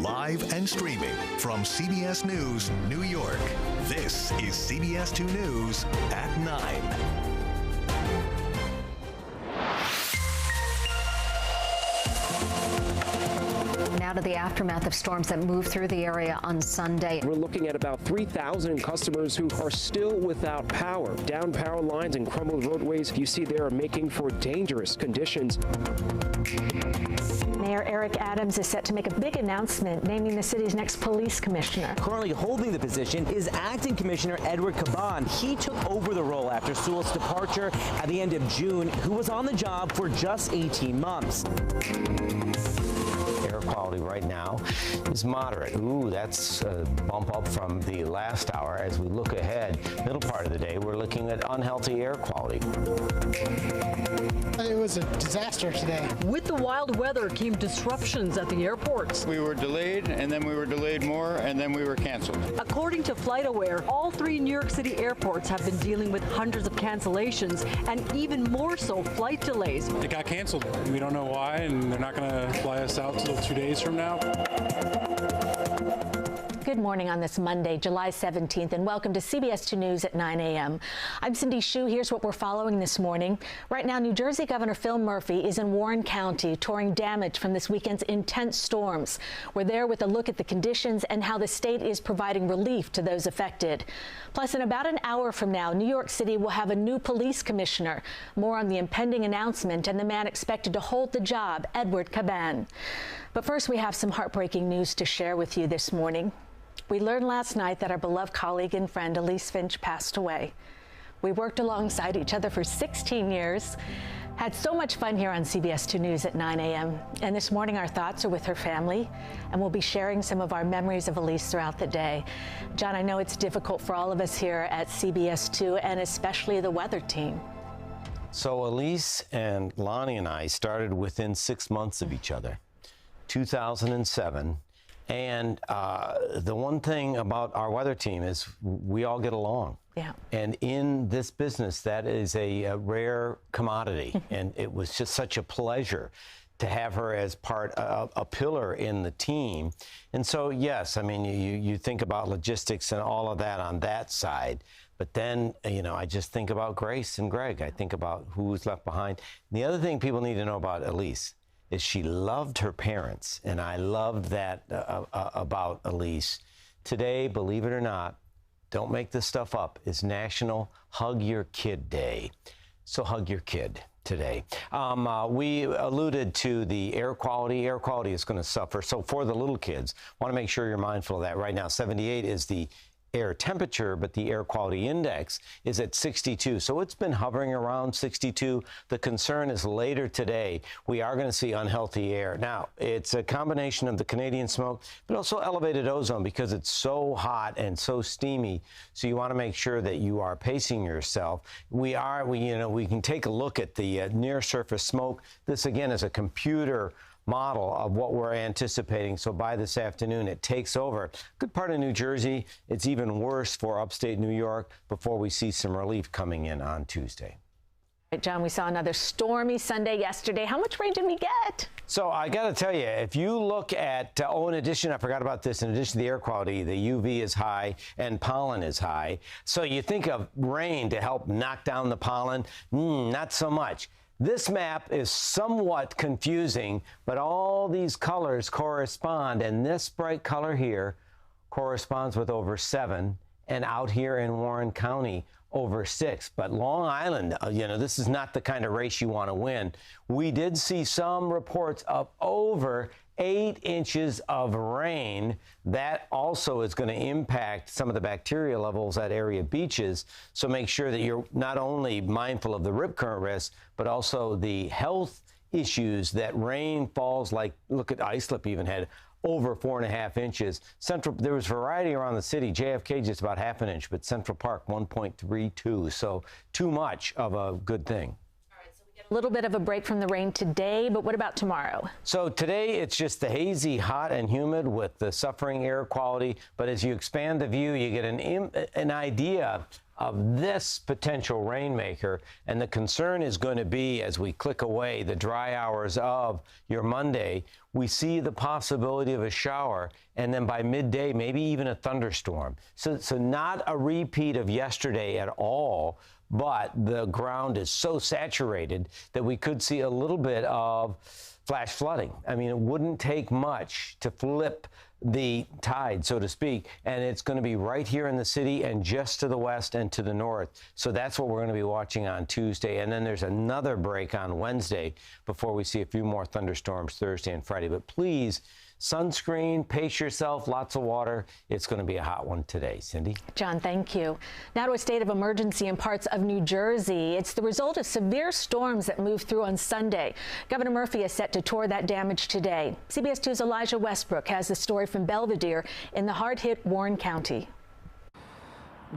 Live and streaming from CBS News, New York. This is CBS 2 News at 9. Now to the aftermath of storms that moved through the area on Sunday. We're looking at about 3,000 customers who are still without power. Down power lines and crumbled roadways you see there are making for dangerous conditions. Mayor Eric Adams is set to make a big announcement naming the city's next police commissioner. Currently holding the position is acting commissioner Edward Caban. He took over the role after Sewell's departure at the end of June, who was on the job for just 18 months. Air quality right now is moderate. Ooh, that's a bump up from the last hour. As we look ahead, middle part of the day, we're looking at unhealthy air quality. It was a disaster today. With the wild weather came disruptions at the airports. We were delayed, and then we were delayed more, and then we were canceled. According to FlightAware, all 3 New York City airports have been dealing with hundreds of cancellations and even more so flight delays. It got canceled. We don't know why, and they're not going to fly us out till 2 days from now. Good morning on this Monday, July 17th, and welcome to CBS 2 News at 9 a.m. I'm Cindy Hsu. Here's what we're following this morning. Right now, New Jersey Governor Phil Murphy is in Warren County touring damage from this weekend's intense storms. We're there with a look at the conditions and how the state is providing relief to those affected. Plus, in about an hour from now, New York City will have a new police commissioner. More on the impending announcement and the man expected to hold the job, Edward Caban. But first, we have some heartbreaking news to share with you this morning. We learned last night that our beloved colleague and friend Elise Finch passed away. We worked alongside each other for 16 years, had so much fun here on CBS 2 News at 9 a.m. And this morning our thoughts are with her family, and we'll be sharing some of our memories of Elise throughout the day. John, I know it's difficult for all of us here at CBS 2 and especially the weather team. So Elise and Lonnie and I started within 6 months of each other, 2007. And the one thing about our weather team is we all get along. Yeah. And in this business, that is a rare commodity. And it was just such a pleasure to have her as part of a pillar in the team. And so, yes, I mean, you think about logistics and all of that on that side. But then, you know, I just think about Grace and Greg. I think about who was left behind. And the other thing people need to know about Elise is she loved her parents, and I loved that about Elise. Today, believe it or not, don't make this stuff up, is National Hug Your Kid Day. So hug your kid today. We alluded to the air quality. Air quality is going to suffer. So for the little kids, want to make sure you're mindful of that. Right now, 78 is the air temperature, but the air quality index is at 62. So it's been hovering around 62. The concern is later today, we are going to see unhealthy air. Now, it's a combination of the Canadian smoke, but also elevated ozone because it's so hot and so steamy. So you want to make sure that you are pacing yourself. We can take a look at the near surface smoke. This again is a computer model of what we're anticipating. So by this afternoon, it takes over. Good part of New Jersey. It's even worse for upstate New York before we see some relief coming in on Tuesday. Right, John, we saw another stormy Sunday yesterday. How much rain did we get? So I got to tell you, if you look at, in addition, I forgot about this, in addition to the air quality, the UV is high and pollen is high. So you think of rain to help knock down the pollen. Not so much. This map is somewhat confusing, but all these colors correspond, and this bright color here corresponds with over 7, and out here in Warren County, over 6. But Long Island, this is not the kind of race you want to win. We did see some reports of over 8 inches of rain. That also is going to impact some of the bacteria levels at area beaches. So make sure that you're not only mindful of the rip current risk, but also the health issues that rain falls, like, look at Islip even had over 4.5 inches. There was variety around the city. JFK just about 1/2 inch, but Central Park 1.32. So too much of a good thing. A little bit of a break from the rain today, but what about tomorrow? So today it's just the hazy, hot and humid with the suffering air quality. But as you expand the view, you get an idea of this potential rainmaker. And the concern is going to be, as we click away the dry hours of your Monday, we see the possibility of a shower, and then by midday, maybe even a thunderstorm. So not a repeat of yesterday at all, but the ground is so saturated that we could see a little bit of flash flooding. I mean, it wouldn't take much to flip the tide, so to speak, and it's going to be right here in the city and just to the west and to the north. So that's what we're going to be watching on Tuesday, and then there's another break on Wednesday before we see a few more thunderstorms Thursday and Friday. But please, sunscreen, pace yourself, lots of water. It's going to be a hot one today. Cindy? John, thank you. Now to a state of emergency in parts of New Jersey. It's the result of severe storms that moved through on Sunday. Governor Murphy is set to tour that damage today. CBS 2's Elijah Westbrook has the story from Belvedere in the hard-hit Warren County.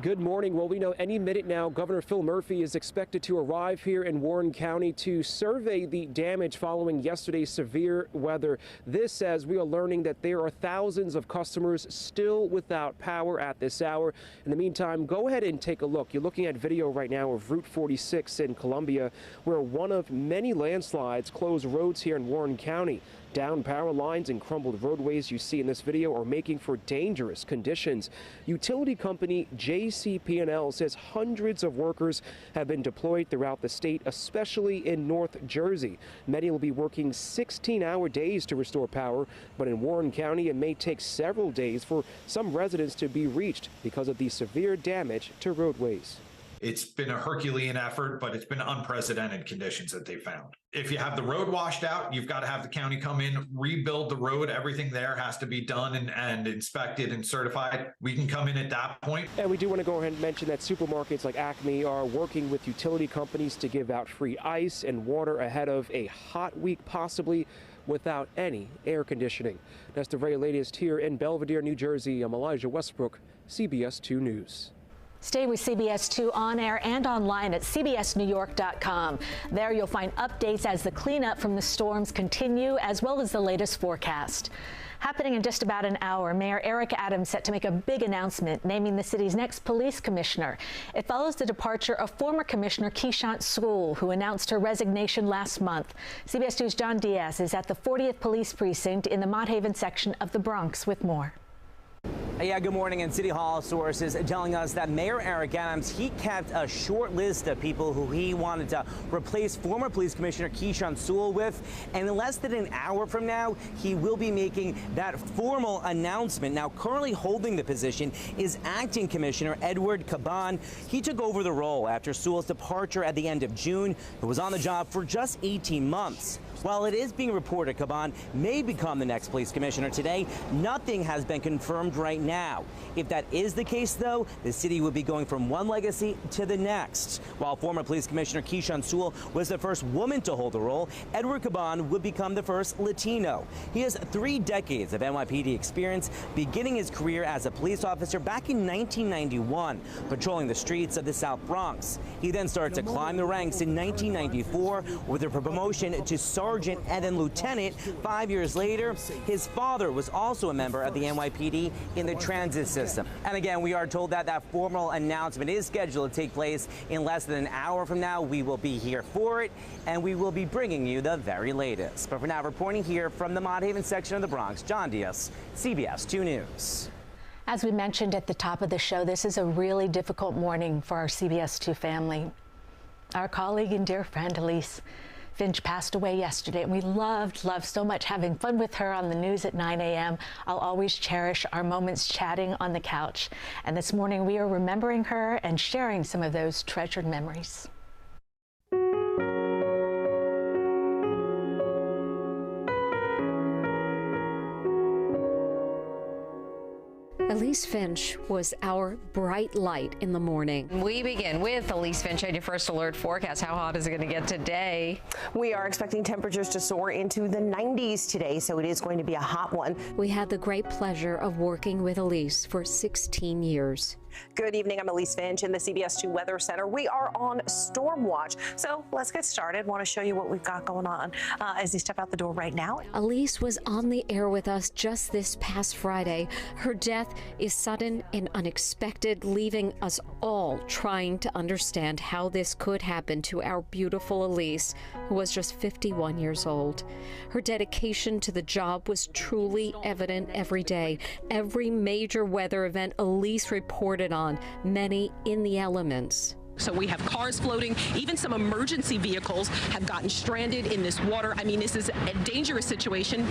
Good morning. Well, we know any minute now Governor Phil Murphy is expected to arrive here in Warren County to survey the damage following yesterday's severe weather. This, as we are learning that there are thousands of customers still without power at this hour. In the meantime, go ahead and take a look. You're looking at video right now of Route 46 in Columbia, where one of many landslides closed roads here in Warren County. Down power lines and crumbled roadways you see in this video are making for dangerous conditions. Utility company JCP&L says hundreds of workers have been deployed throughout the state, especially in North Jersey. Many will be working 16-hour days to restore power, but in Warren County it may take several days for some residents to be reached because of the severe damage to roadways. It's been a Herculean effort, but it's been unprecedented conditions that they found. If you have the road washed out, you've got to have the county come in, rebuild the road. Everything there has to be done and inspected and certified. We can come in at that point. And we do want to go ahead and mention that supermarkets like Acme are working with utility companies to give out free ice and water ahead of a hot week, possibly without any air conditioning. That's the very latest here in Belvedere, New Jersey. I'm Elijah Westbrook, CBS 2 News. Stay with CBS 2 on air and online at cbsnewyork.com. There you'll find updates as the cleanup from the storms continue, as well as the latest forecast. Happening in just about an hour, Mayor Eric Adams set to make a big announcement naming the city's next police commissioner. It follows the departure of former Commissioner Keishant Sewell, who announced her resignation last month. CBS 2's John Diaz is at the 40th Police Precinct in the Mott Haven section of the Bronx with more. Yeah, good morning. And City Hall sources telling us that Mayor Eric Adams, he kept a short list of people who he wanted to replace former Police Commissioner Keishant Sewell with. And in less than an hour from now, he will be making that formal announcement. Now, currently holding the position is Acting Commissioner Edward Caban. He took over the role after Sewell's departure at the end of June, who was on the job for just 18 months. While it is being reported Caban may become the next police commissioner today, nothing has been confirmed right now. If that is the case, though, the city would be going from one legacy to the next. While former police commissioner Keishant Sewell was the first woman to hold the role, Edward Caban would become the first Latino. He has 3 decades of NYPD experience, beginning his career as a police officer back in 1991, patrolling the streets of the South Bronx. He then started to climb the ranks in 1994 with a promotion to sergeant and then lieutenant. 5 years later, his father was also a member of the NYPD in the transit system. And again, we are told that that formal announcement is scheduled to take place in less than an hour from now. We will be here for it, and we will be bringing you the very latest. But for now, reporting here from the Mott Haven section of the Bronx, John Diaz, CBS 2 News. As we mentioned at the top of the show, this is a really difficult morning for our CBS 2 family. Our colleague and dear friend, Elise Finch, passed away yesterday, and we loved so much having fun with her on the news at 9 a.m. I'll always cherish our moments chatting on the couch. And this morning, we are remembering her and sharing some of those treasured memories. Elise Finch was our bright light in the morning. We begin with Elise Finch and your first alert forecast. How hot is it going to get today? We are expecting temperatures to soar into the 90s today, so it is going to be a hot one. We had the great pleasure of working with Elise for 16 years. Good evening. I'm Elise Finch in the CBS 2 Weather Center. We are on storm watch. So let's get started. Want to show you what we've got going on as you step out the door right now. Elise was on the air with us just this past Friday. Her death is sudden and unexpected, leaving us all trying to understand how this could happen to our beautiful Elise, who was just 51 years old. Her dedication to the job was truly evident every day. Every major weather event Elise reported on, many in the elements. So we have cars floating, even some emergency vehicles have gotten stranded in this water. I mean, this is a dangerous situation.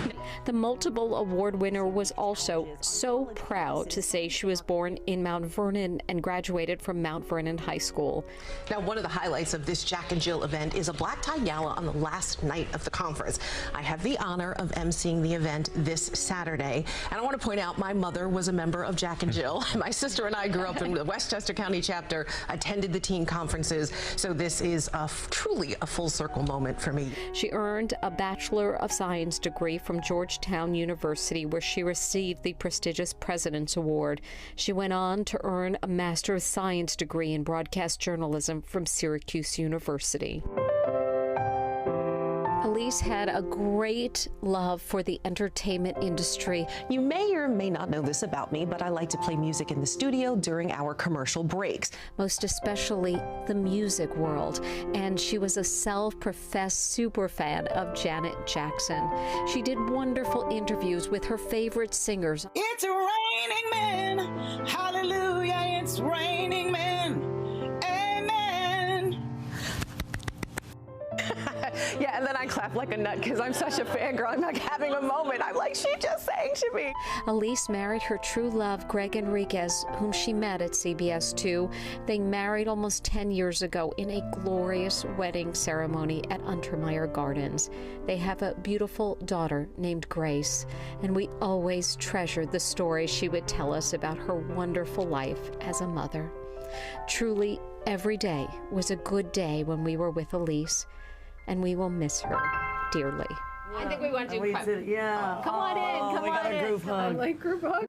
The multiple award winner was also so proud to say she was born in Mount Vernon and graduated from Mount Vernon High School. Now, one of the highlights of this Jack and Jill event is a black tie gala on the last night of the conference. I have the honor of emceeing the event this Saturday. And I want to point out my mother was a member of Jack and Jill. My sister and I grew up in the Westchester County chapter, attended the teen conferences, so this is truly a full circle moment for me. She earned a Bachelor of Science degree from Georgetown University, where she received the prestigious President's Award. She went on to earn a Master of Science degree in broadcast journalism from Syracuse University. Elise had a great love for the entertainment industry. You may or may not know this about me, but I like to play music in the studio during our commercial breaks. Most especially the music world. And she was a self-professed super fan of Janet Jackson. She did wonderful interviews with her favorite singers. It's raining men. Hallelujah, it's raining men. Yeah, and then I clap like a nut because I'm such a fangirl. I'm like having a moment. I'm like, she just sang to me. Elise married her true love, Greg Enriquez, whom she met at CBS 2. They married almost 10 years ago in a glorious wedding ceremony at Untermeyer Gardens. They have a beautiful daughter named Grace, and we always treasured the stories she would tell us about her wonderful life as a mother. Truly, every day was a good day when we were with Elise, and we will miss her dearly. I think we want to do Come on in. Come on in. Group hug. I like group hug.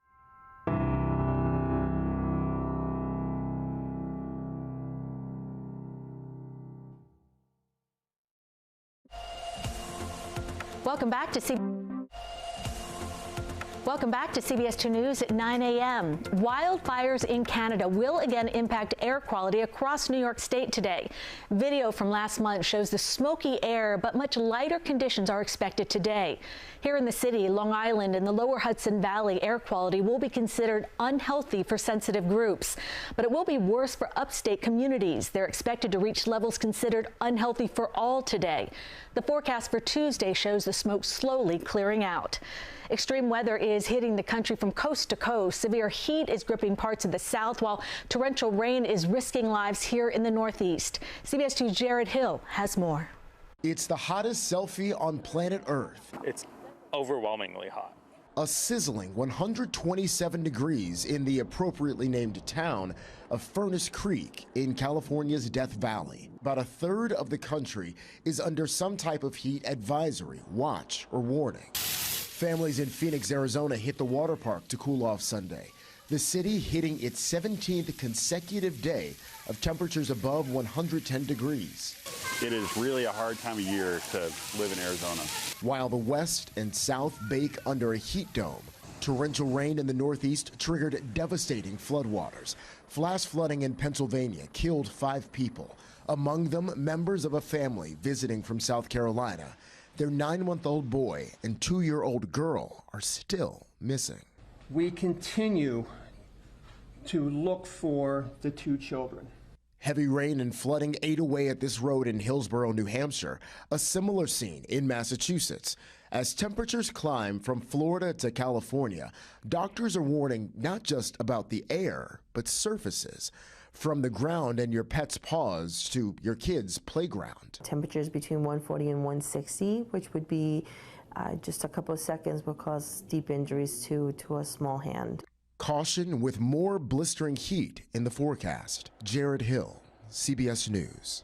Welcome back to CBS 2 News at 9 a.m. Wildfires in Canada will again impact air quality across New York State today. Video from last month shows the smoky air, but much lighter conditions are expected today. Here in the city, Long Island, and the lower Hudson Valley, air quality will be considered unhealthy for sensitive groups. But it will be worse for upstate communities. They're expected to reach levels considered unhealthy for all today. The forecast for Tuesday shows the smoke slowly clearing out. Extreme weather is hitting the country from coast to coast. Severe heat is gripping parts of the south, while torrential rain is risking lives here in the northeast. CBS 2's Jared Hill has more. It's the hottest selfie on planet Earth. It's overwhelmingly hot. A sizzling 127 degrees in the appropriately named town of Furnace Creek in California's Death Valley. About a third of the country is under some type of heat advisory, watch, or warning. Families in Phoenix, Arizona hit the water park to cool off Sunday. The city hitting its 17th consecutive day of temperatures above 110 degrees. It is really a hard time of year to live in Arizona. While the west and south bake under a heat dome, torrential rain in the northeast triggered devastating floodwaters. Flash flooding in Pennsylvania killed 5 people, among them members of a family visiting from South Carolina. Their 9-month-old boy and 2-year-old girl are still missing. We continue to look for the 2 children. Heavy rain and flooding ate away at this road in Hillsborough, New Hampshire, a similar scene in Massachusetts. As temperatures climb from Florida to California, doctors are warning not just about the air, but surfaces. From the ground and your pet's paws to your kid's playground. Temperatures between 140 and 160, which would be just a couple of seconds, will cause deep injuries to a small hand. Caution with more blistering heat in the forecast. Jared Hill, CBS News.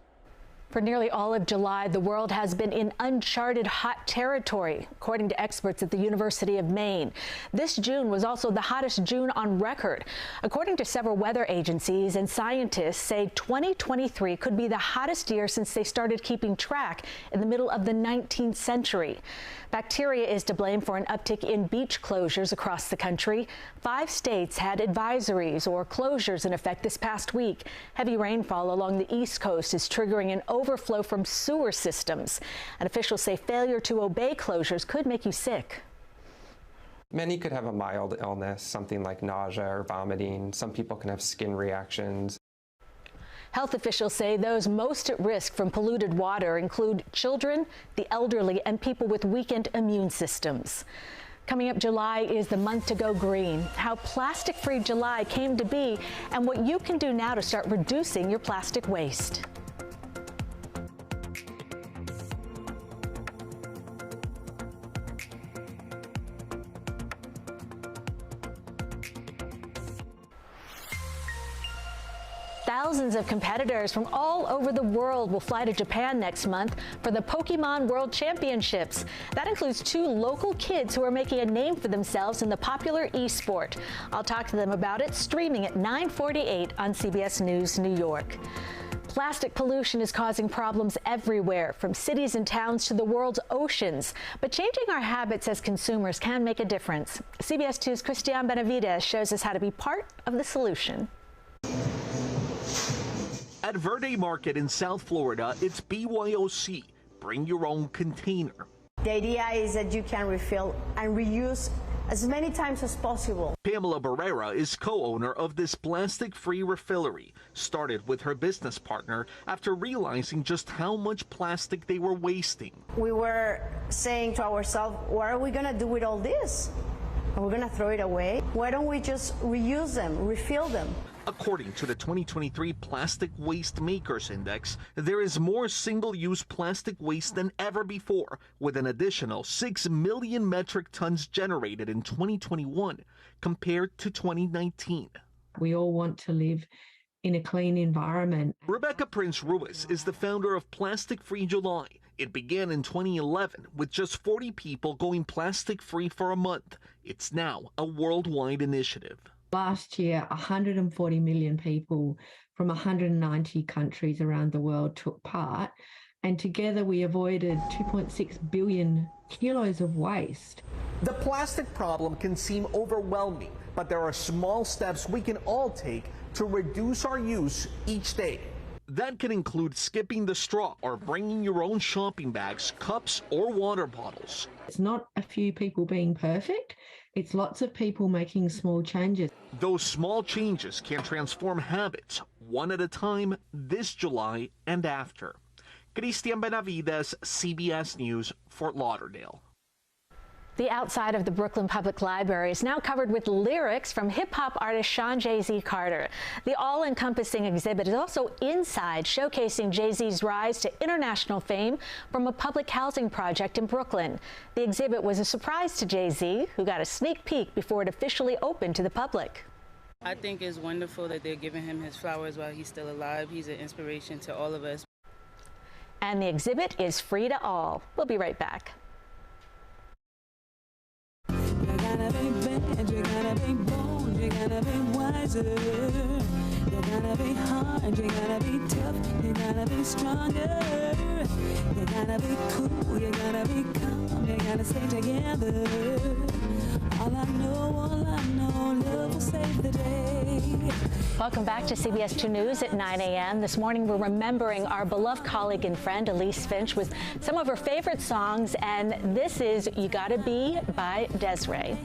For nearly all of July, the world has been in uncharted hot territory, according to experts at the University of Maine. This June was also the hottest June on record. According to several weather agencies, and scientists say 2023 could be the hottest year since they started keeping track in the middle of the 19th century. Bacteria is to blame for an uptick in beach closures across the country. 5 states had advisories or closures in effect this past week. Heavy rainfall along the East Coast is triggering an overflow from sewer systems. And officials say failure to obey closures could make you sick. Many could have a mild illness, something like nausea or vomiting. Some people can have skin reactions. Health officials say those most at risk from polluted water include children, the elderly, and people with weakened immune systems. Coming up, July is the month to go green. How plastic-free July came to be and what you can do now to start reducing your plastic waste. Thousands of competitors from all over the world will fly to Japan next month for the Pokemon World Championships. That includes 2 local kids who are making a name for themselves in the popular e-sport. I'll talk to them about it, streaming at 9:48 on CBS News New York. Plastic pollution is causing problems everywhere, from cities and towns to the world's oceans. But changing our habits as consumers can make a difference. CBS 2's Christian Benavides shows us how to be part of the solution. At Verde Market in South Florida, it's BYOC, bring your own container. The idea is that you can refill and reuse as many times as possible. Pamela Barrera is co-owner of this plastic-free refillery, started with her business partner after realizing just how much plastic they were wasting. We were saying to ourselves, what are we going to do with all this? Are we going to throw it away? Why don't we just reuse them, refill them? According to the 2023 Plastic Waste Makers Index, there is more single-use plastic waste than ever before, with an additional 6 million metric tons generated in 2021 compared to 2019. We all want to live in a clean environment. Rebecca Prince Ruiz is the founder of Plastic Free July. It began in 2011 with just 40 people going plastic-free for a month. It's now a worldwide initiative. Last year, 140 million people from 190 countries around the world took part, and together we avoided 2.6 billion kilos of waste. The plastic problem can seem overwhelming, but there are small steps we can all take to reduce our use each day. That can include skipping the straw or bringing your own shopping bags, cups, or water bottles. It's not a few people being perfect. It's lots of people making small changes. Those small changes can transform habits, one at a time, this July and after. Christian Benavides, CBS News, Fort Lauderdale. The outside of the Brooklyn Public Library is now covered with lyrics from hip-hop artist Sean Jay-Z Carter. The all-encompassing exhibit is also inside, showcasing Jay-Z's rise to international fame from a public housing project in Brooklyn. The exhibit was a surprise to Jay-Z, who got a sneak peek before it officially opened to the public. I think it's wonderful that they're giving him his flowers while he's still alive. He's an inspiration to all of us. And the exhibit is free to all. We'll be right back. gotta be bad, you gotta be bold, you gotta be wiser. You gotta be hard, you gotta be tough, you gotta be stronger. You gotta be cool, you gotta be calm, you gotta stay together. All I know, love will save the day. Welcome back to CBS 2 News at 9 a.m. This morning we're remembering our beloved colleague and friend Elise Finch with some of her favorite songs, and this is You Gotta Be by Desiree.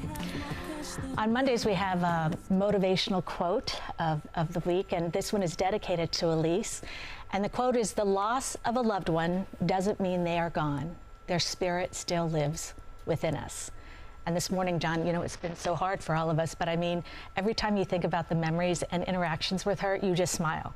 On Mondays we have a motivational quote of the week, and this one is dedicated to Elise. And the quote is, "The loss of a loved one doesn't mean they are gone. Their spirit still lives within us." And this morning, John, you know, it's been so hard for all of us, but I mean, every time you think about the memories and interactions with her, you just smile.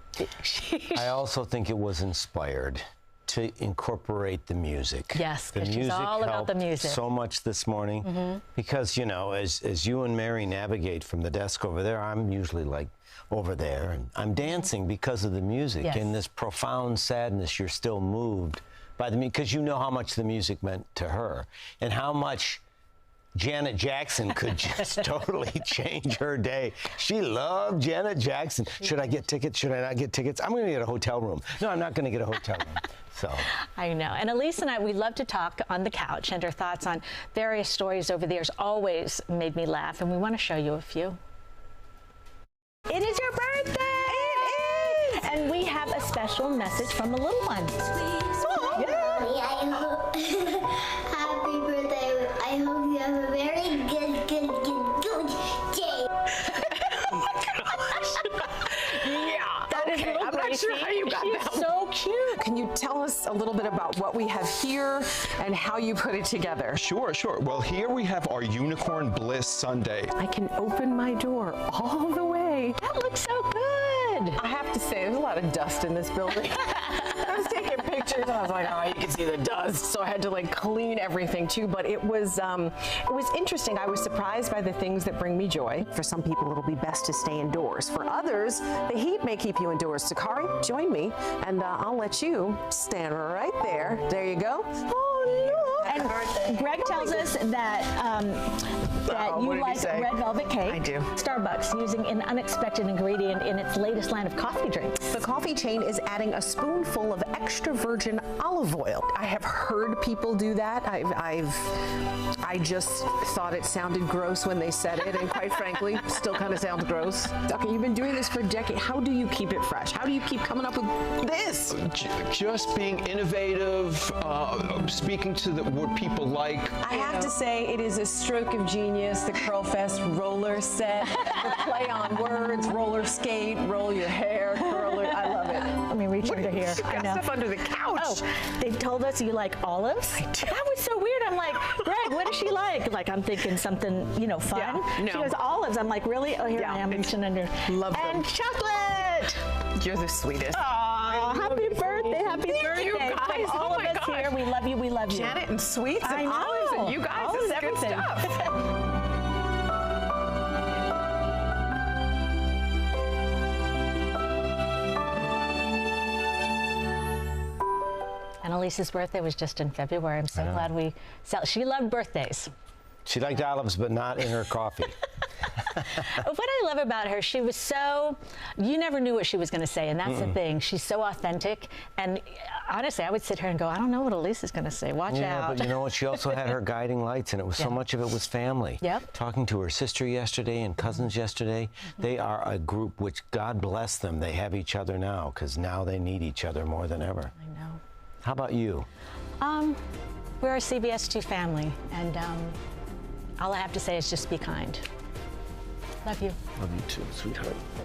I also think it was inspired. to incorporate the music. Yes, the because she's music all about the helped music. so much this morning because, you know, as you and Mary navigate from the desk over there, I'm usually like over there, and I'm dancing because of the music. Yes. And this profound sadness, you're still moved by the music because you know how much the music meant to her and how much Janet Jackson could just totally change her day. She loved Janet Jackson. Should I get tickets? Should I not get tickets? I'm going to get a hotel room. No, I'm not going to get a hotel room. So I know. And Elise and I, we love to talk on the couch, and her thoughts on various stories over the years always made me laugh, and we want to show you a few. It is your birthday! It is! And we have a special message from the little one. Happy birthday. I hope you have a very good day. Oh my gosh. Yeah. That is I'm not sure how you got that. She's so cute. Can you tell us a little bit about what we have here and how you put it together? Sure. Well, here we have our Unicorn Bliss Sundae. I can open my door all the way. That looks so good. I have to say, there's a lot of dust in this building. I was taking pictures and I was like, oh, you can see the dust. So I had to like clean everything too. But it was interesting. I was surprised by the things that bring me joy. For some people, it'll be best to stay indoors. For others, the heat may keep you indoors. Sakari, join me, and I'll let you stand right there. There you go. Oh, look. And Greg tells us that you like red velvet cake. I do. Starbucks using an unexpected ingredient in its latest line of coffee drinks. The coffee chain is adding a spoonful of extra virgin olive oil. I have heard people do that. I just thought it sounded gross when they said it, and quite frankly, still kind of sounds gross. Okay, you've been doing this for a decade. How do you keep it fresh? How do you keep coming up with this? Just being innovative, speaking to what people like. I have to say, it is a stroke of genius, the Curl Fest roller set, the play on words, roller skate, roll your hair, curl it. I love it. Let me reach under here. You got stuff under the couch. Oh, they told us you like olives? That was so weird. I'm like, Greg, what does she like? Like, I'm thinking something, fun. Yeah, no. She goes, olives. I'm like, really? Oh, here I am reaching under. Love them. And chocolate. You're the sweetest. Oh, happy birthday. Happy birthday. You guys. From all of us here, we love you. We love you. Janet and sweets and olives and you guys. This is good stuff. And Elise's birthday was just in February. I'm so glad she loved birthdays. She liked olives, but not in her coffee. What I love about her, she was you never knew what she was going to say, and that's the thing. She's so authentic, and honestly, I would sit here and go, I don't know what Elise is going to say. Watch out. Yeah, but you know what? She also had her guiding lights, and it was so much of it was family. Yep. Talking to her sister yesterday and cousins yesterday, they are a group which, God bless them, they have each other now, because now they need each other more than ever. I know. How about you? We're a CBS 2 family, and all I have to say is just be kind. Love you. Love you too, sweetheart.